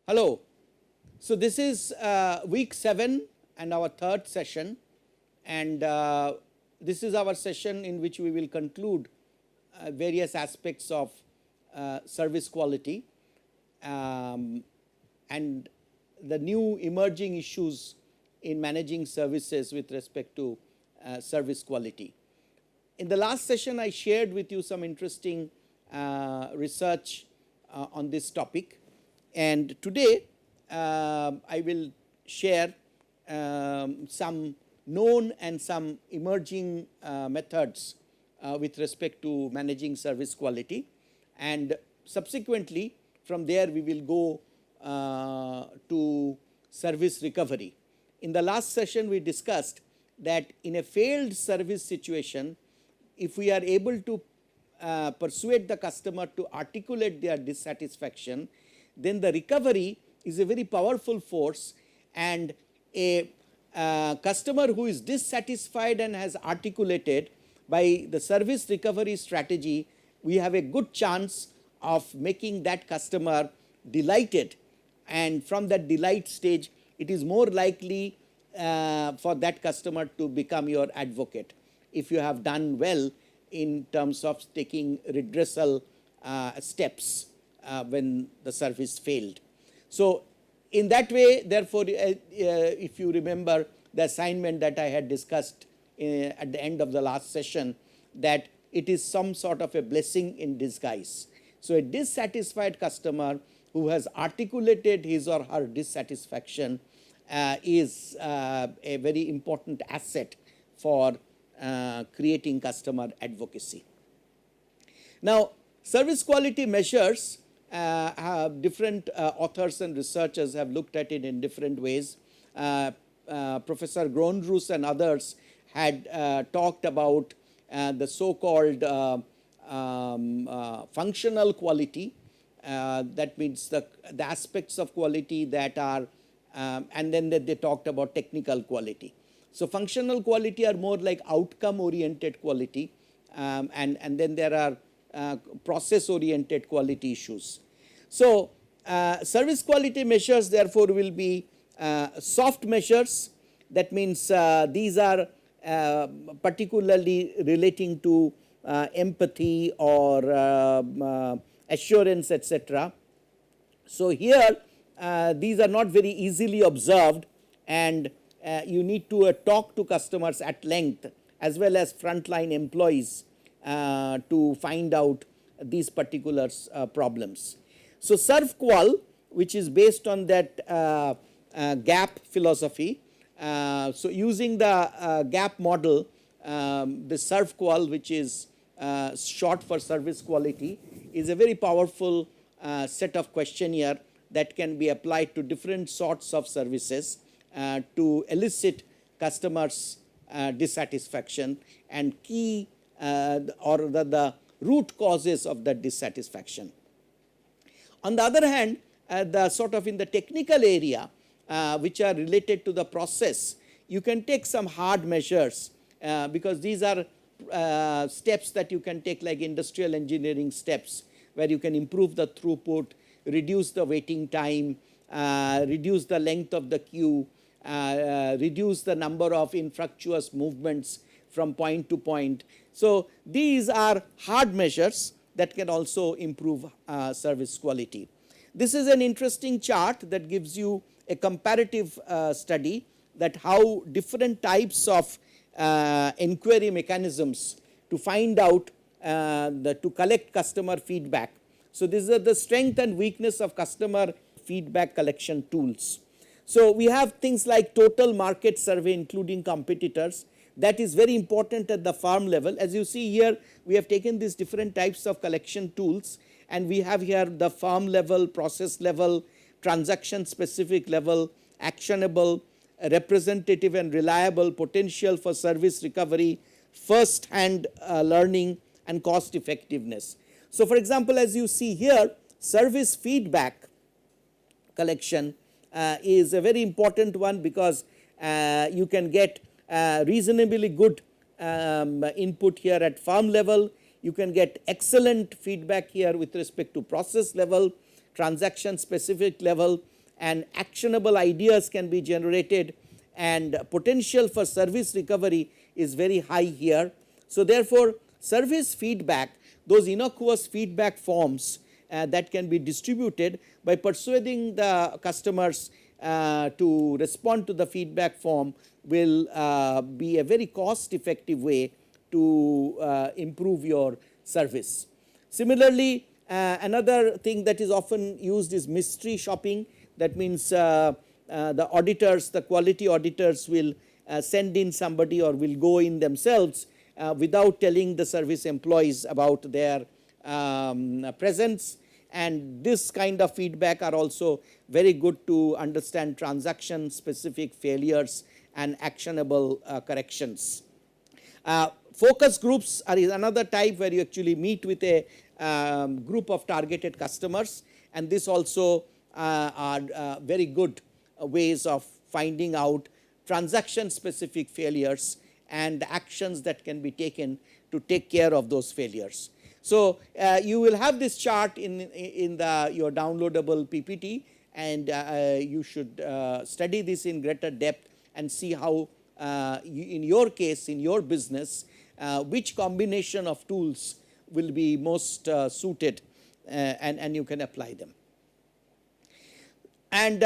Hello. So, this is week 7 and our third session, and this is our session in which we will conclude various aspects of service quality and the new emerging issues in managing services with respect to service quality. In the last session, I shared with you some interesting research on this topic, and today I will share some known and some emerging methods with respect to managing service quality, and subsequently from there we will go to service recovery. In the last session we discussed that in a failed service situation, if we are able to persuade the customer to articulate their dissatisfaction, then the recovery is a very powerful force, and a customer who is dissatisfied and has articulated, by the service recovery strategy, we have a good chance of making that customer delighted, and from that delight stage it is more likely for that customer to become your advocate if you have done well in terms of taking redressal steps when the service failed. So, in that way, therefore, if you remember the assignment that I had discussed at the end of the last session, that it is some sort of a blessing in disguise. So, a dissatisfied customer who has articulated his or her dissatisfaction is a very important asset for creating customer advocacy. Now, service quality measures, different authors and researchers have looked at it in different ways. Professor Gronrus and others had talked about the so-called functional quality, that means the aspects of quality that are, and then they talked about technical quality. So, functional quality are more like outcome oriented quality, and then there are process oriented quality issues. So, service quality measures therefore will be soft measures, that means these are particularly relating to empathy or assurance, etc. So, here these are not very easily observed, and you need to talk to customers at length as well as frontline employees to find out these particular problems. So, ServQual, which is based on that gap philosophy, so using the gap model, the ServQual, which is short for service quality, is a very powerful set of questionnaire that can be applied to different sorts of services to elicit customers' dissatisfaction and key or the root causes of that dissatisfaction. On the other hand, the sort of in the technical area which are related to the process, you can take some hard measures because these are steps that you can take, like industrial engineering steps, where you can improve the throughput, reduce the waiting time, reduce the length of the queue, reduce the number of infructuous movements from point to point. So, these are hard measures that can also improve service quality. This is an interesting chart that gives you a comparative study that how different types of inquiry mechanisms to find out to collect customer feedback. So, these are the strength and weakness of customer feedback collection tools. So, we have things like total market survey including competitors. That is very important at the firm level. As you see here, we have taken these different types of collection tools, and we have here the firm level, process level, transaction specific level, actionable, representative and reliable, potential for service recovery, first hand learning, and cost effectiveness. So, for example, as you see here, service feedback collection is a very important one, because you can get reasonably good input here at firm level. You can get excellent feedback here with respect to process level, transaction specific level, and actionable ideas can be generated, and potential for service recovery is very high here. So, therefore, service feedback, those innocuous feedback forms that can be distributed by persuading the customers to respond to the feedback form will be a very cost effective way to improve your service. Similarly, another thing that is often used is mystery shopping. That means the auditors, the quality auditors will send in somebody or will go in themselves without telling the service employees about their presence, and this kind of feedback are also very good to understand transaction specific failures and actionable corrections. Focus groups are another type where you actually meet with a group of targeted customers, and this also are very good ways of finding out transaction specific failures and actions that can be taken to take care of those failures. So, you will have this chart in your downloadable PPT, and you should study this in greater depth and see how in your case, in your business, which combination of tools will be most suited, and you can apply them. And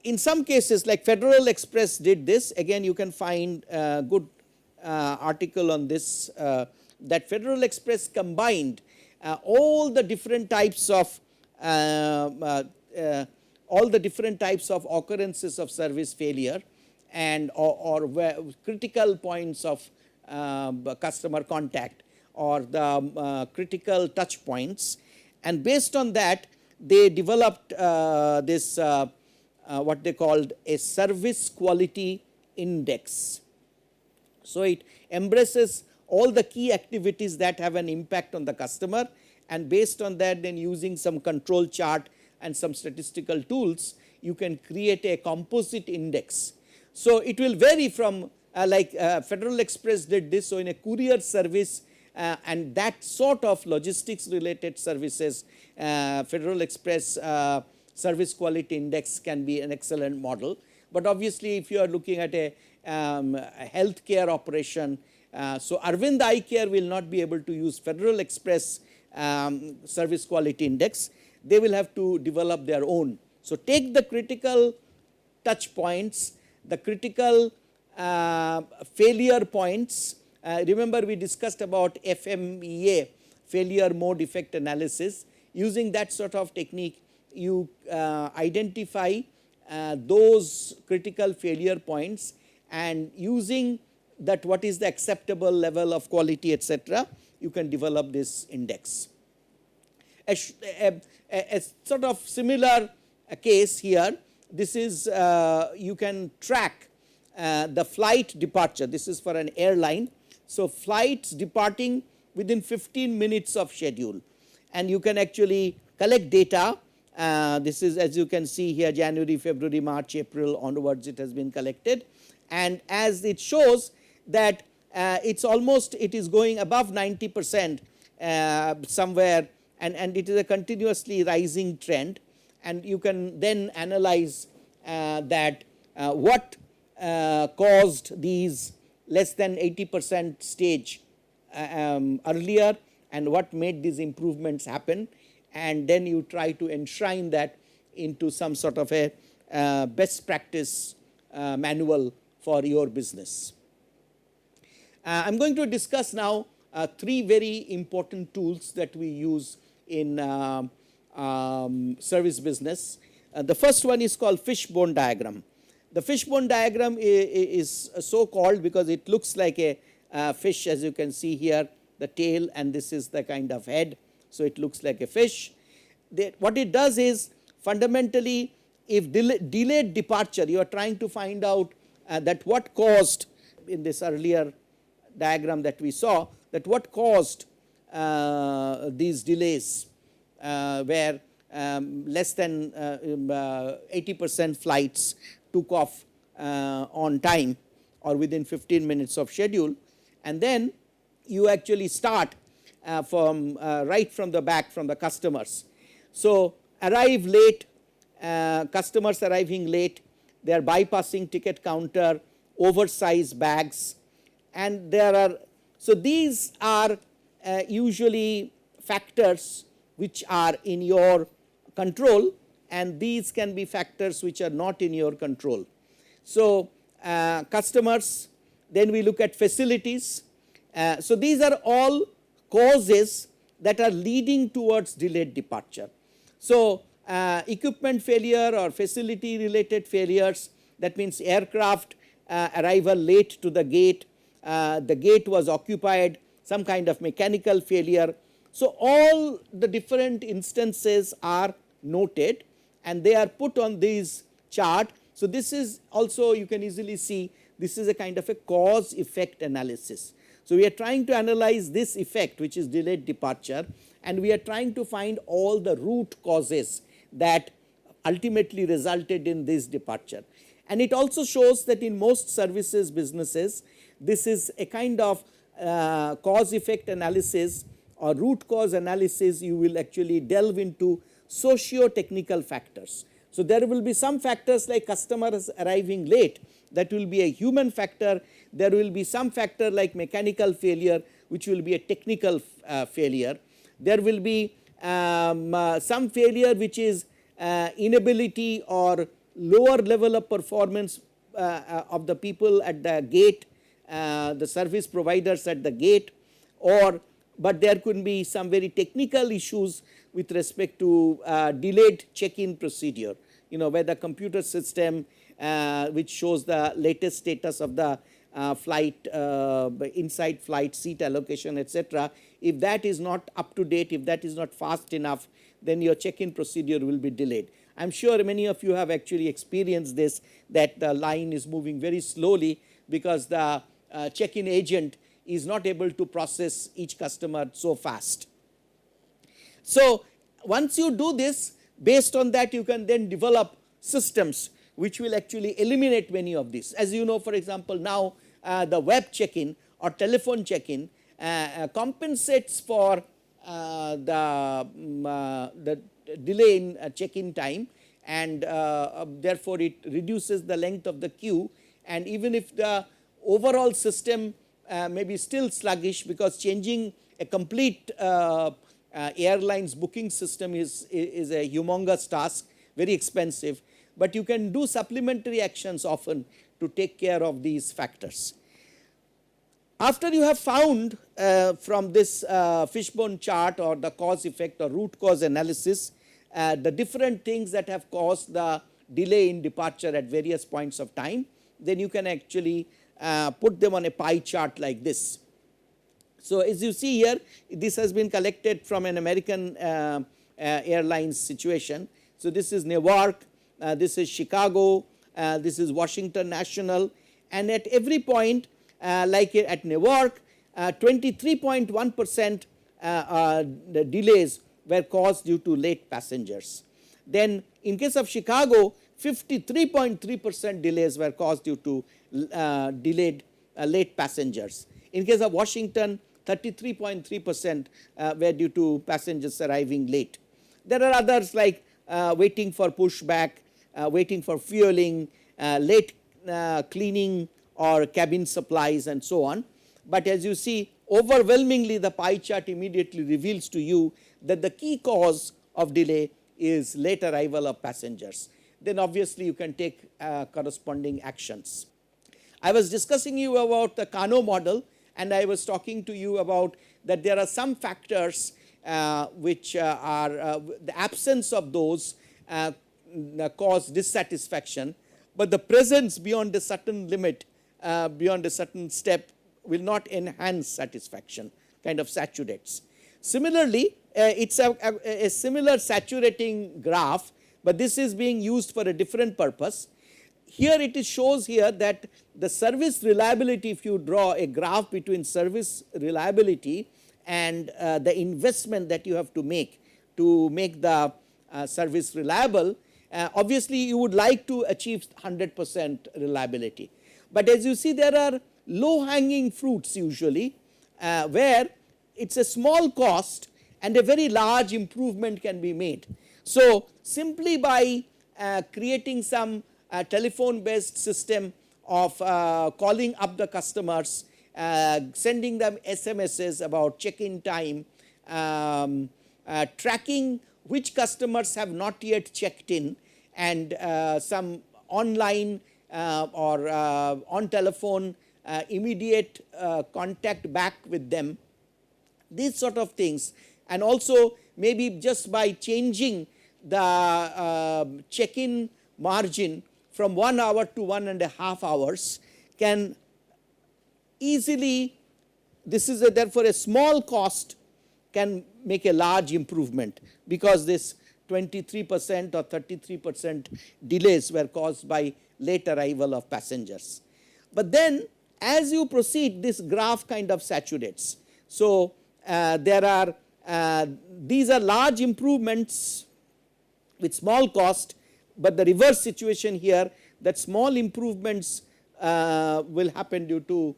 in some cases, like Federal Express did this, again you can find a good article on this, that Federal Express combined all the different types of occurrences of service failure and or critical points of customer contact or the critical touch points, and based on that they developed this what they called a service quality index. So, it embraces all the key activities that have an impact on the customer, and based on that, then using some control chart and some statistical tools, you can create a composite index. So, it will vary from Federal Express did this. So, in a courier service and that sort of logistics related services, Federal Express service quality index can be an excellent model. But obviously, if you are looking at a healthcare operation, so Arvind Eye Care will not be able to use Federal Express service quality index. They will have to develop their own. So, take the critical touch points, the critical failure points. Remember, we discussed about FMEA, failure mode effect analysis. Using that sort of technique, you identify those critical failure points, and using that what is the acceptable level of quality, etc., you can develop this index. A sort of similar case here, this is you can track the flight departure. This is for an airline. So, flights departing within 15 minutes of schedule, and you can actually collect data. This is, as you can see here, January, February, March, April onwards it has been collected, and as it shows that it is going above 90% somewhere, and it is a continuously rising trend, and you can then analyze that what caused these less than 80% stage earlier, and what made these improvements happen, and then you try to enshrine that into some sort of a best practice manual for your business. I am going to discuss now three very important tools that we use in service business. The first one is called Fishbone Diagram. The Fishbone Diagram is so called because it looks like a fish, as you can see here, the tail, and this is the kind of head. So, it looks like a fish. What it does is fundamentally, if delayed departure, you are trying to find out that what caused, in this earlier diagram that we saw, that what caused these delays where less than 80% flights took off on time or within 15 minutes of schedule, and then you actually start from right from the back from the customers. So, arrive late customers arriving late, they are bypassing ticket counter, oversized bags, and there are, so these are usually factors which are in your control, and these can be factors which are not in your control. So customers, then we look at facilities. So these are all causes that are leading towards delayed departure. So equipment failure or facility related failures, that means aircraft arrival late to the gate was occupied, some kind of mechanical failure. So all the different instances are noted and they are put on this chart. So this is also, you can easily see, this is a kind of a cause effect analysis. So we are trying to analyze this effect, which is delayed departure, and we are trying to find all the root causes that ultimately resulted in this departure. And it also shows that in most services businesses, this is a kind of cause effect analysis or root cause analysis. You will actually delve into socio-technical factors. So there will be some factors like customers arriving late, that will be a human factor. There will be some factor like mechanical failure, which will be a technical failure. There will be some failure which is inability or lower level of performance of the people at the gate, the service providers at the gate, or but there could be some very technical issues with respect to delayed check-in procedure, where the computer system which shows the latest status of the flight, inside flight seat allocation, etc. If that is not up to date, if that is not fast enough, then your check-in procedure will be delayed. I am sure many of you have actually experienced this, that the line is moving very slowly because the check-in agent is not able to process each customer so fast. So once you do this, based on that you can then develop systems which will actually eliminate many of these. As you know, for example, now the web check-in or telephone check-in compensates for the delay in check-in time, and therefore it reduces the length of the queue. And even if the overall system may be still sluggish, because changing a complete airlines booking system is a humongous task, very expensive, but you can do supplementary actions often to take care of these factors. After you have found from this fishbone chart or the cause effect or root cause analysis the different things that have caused the delay in departure at various points of time, then you can actually put them on a pie chart like this. So as you see here, this has been collected from an American airlines situation. So this is Newark, this is Chicago, this is Washington National, and at every point like at Newark, 23.1% the delays were caused due to late passengers. Then in case of Chicago, 53.3% delays were caused due to delayed late passengers. In case of Washington, 33.3% were due to passengers arriving late. There are others like waiting for pushback, waiting for fueling, late cleaning or cabin supplies, and so on. But as you see, overwhelmingly the pie chart immediately reveals to you that the key cause of delay is late arrival of passengers. Then obviously you can take corresponding actions. I was discussing you about the Kano model, and I was talking to you about that there are some factors which are the absence of those cause dissatisfaction, but the presence beyond a certain limit, beyond a certain step, will not enhance satisfaction, kind of saturates. Similarly, it's a similar saturating graph, but this is being used for a different purpose. Here it shows here that the service reliability, if you draw a graph between service reliability and the investment that you have to make the service reliable, obviously you would like to achieve 100% reliability. But as you see, there are low hanging fruits usually where it's a small cost and a very large improvement can be made. So simply by creating some telephone based system of calling up the customers, sending them SMSs about check-in time, tracking which customers have not yet checked in, and some online or on telephone immediate contact back with them, these sort of things. And also maybe just by changing the check-in margin from 1 hour to 1.5 hours can easily, this is therefore a small cost can make a large improvement, because this 23% or 33% delays were caused by late arrival of passengers. But then as you proceed, this graph kind of saturates. So there are these are large improvements with small cost, but the reverse situation here, that small improvements will happen due to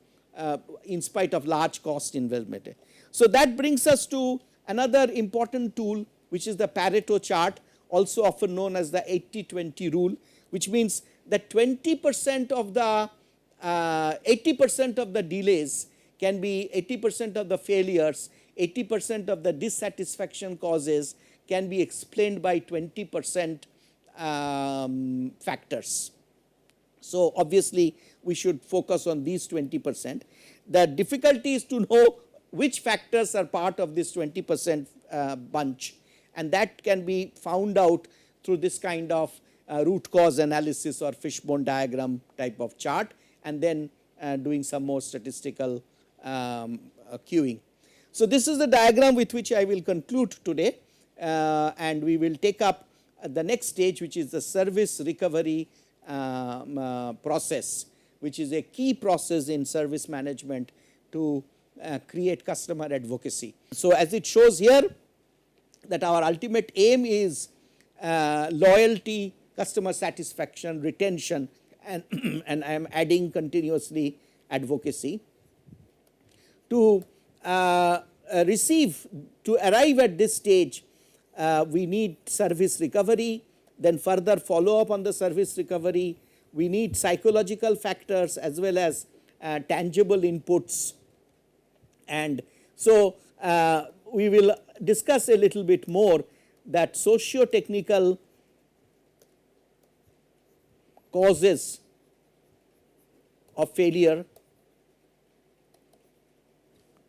in spite of large cost involvement. So that brings us to another important tool, which is the Pareto chart, also often known as the 80-20 rule, which means that 20% of the 80% of the delays can be 80% of the failures, 80% of the dissatisfaction causes can be explained by 20% factors. So obviously we should focus on these 20%. The difficulty is to know which factors are part of this 20% bunch, and that can be found out through this kind of root cause analysis or fishbone diagram type of chart, and then doing some more statistical queuing. So this is the diagram with which I will conclude today, and we will take up the next stage, which is the service recovery process, which is a key process in service management to create customer advocacy. So as it shows here, that our ultimate aim is loyalty, customer satisfaction, retention, and and I am adding continuously advocacy. To arrive at this stage, we need service recovery, then further follow up on the service recovery. We need psychological factors as well as tangible inputs. And so we will discuss a little bit more that socio-technical causes of failure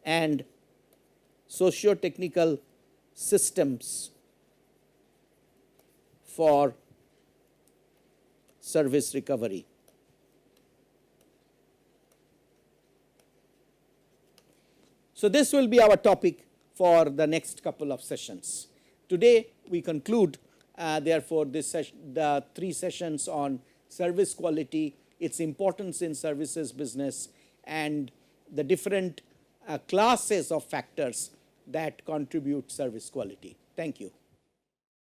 and socio-technical systems for service recovery. So this will be our topic for the next couple of sessions. Today we conclude therefore this the 3 sessions on service quality, its importance in services business, and the different classes of factors that contribute service quality. Thank you.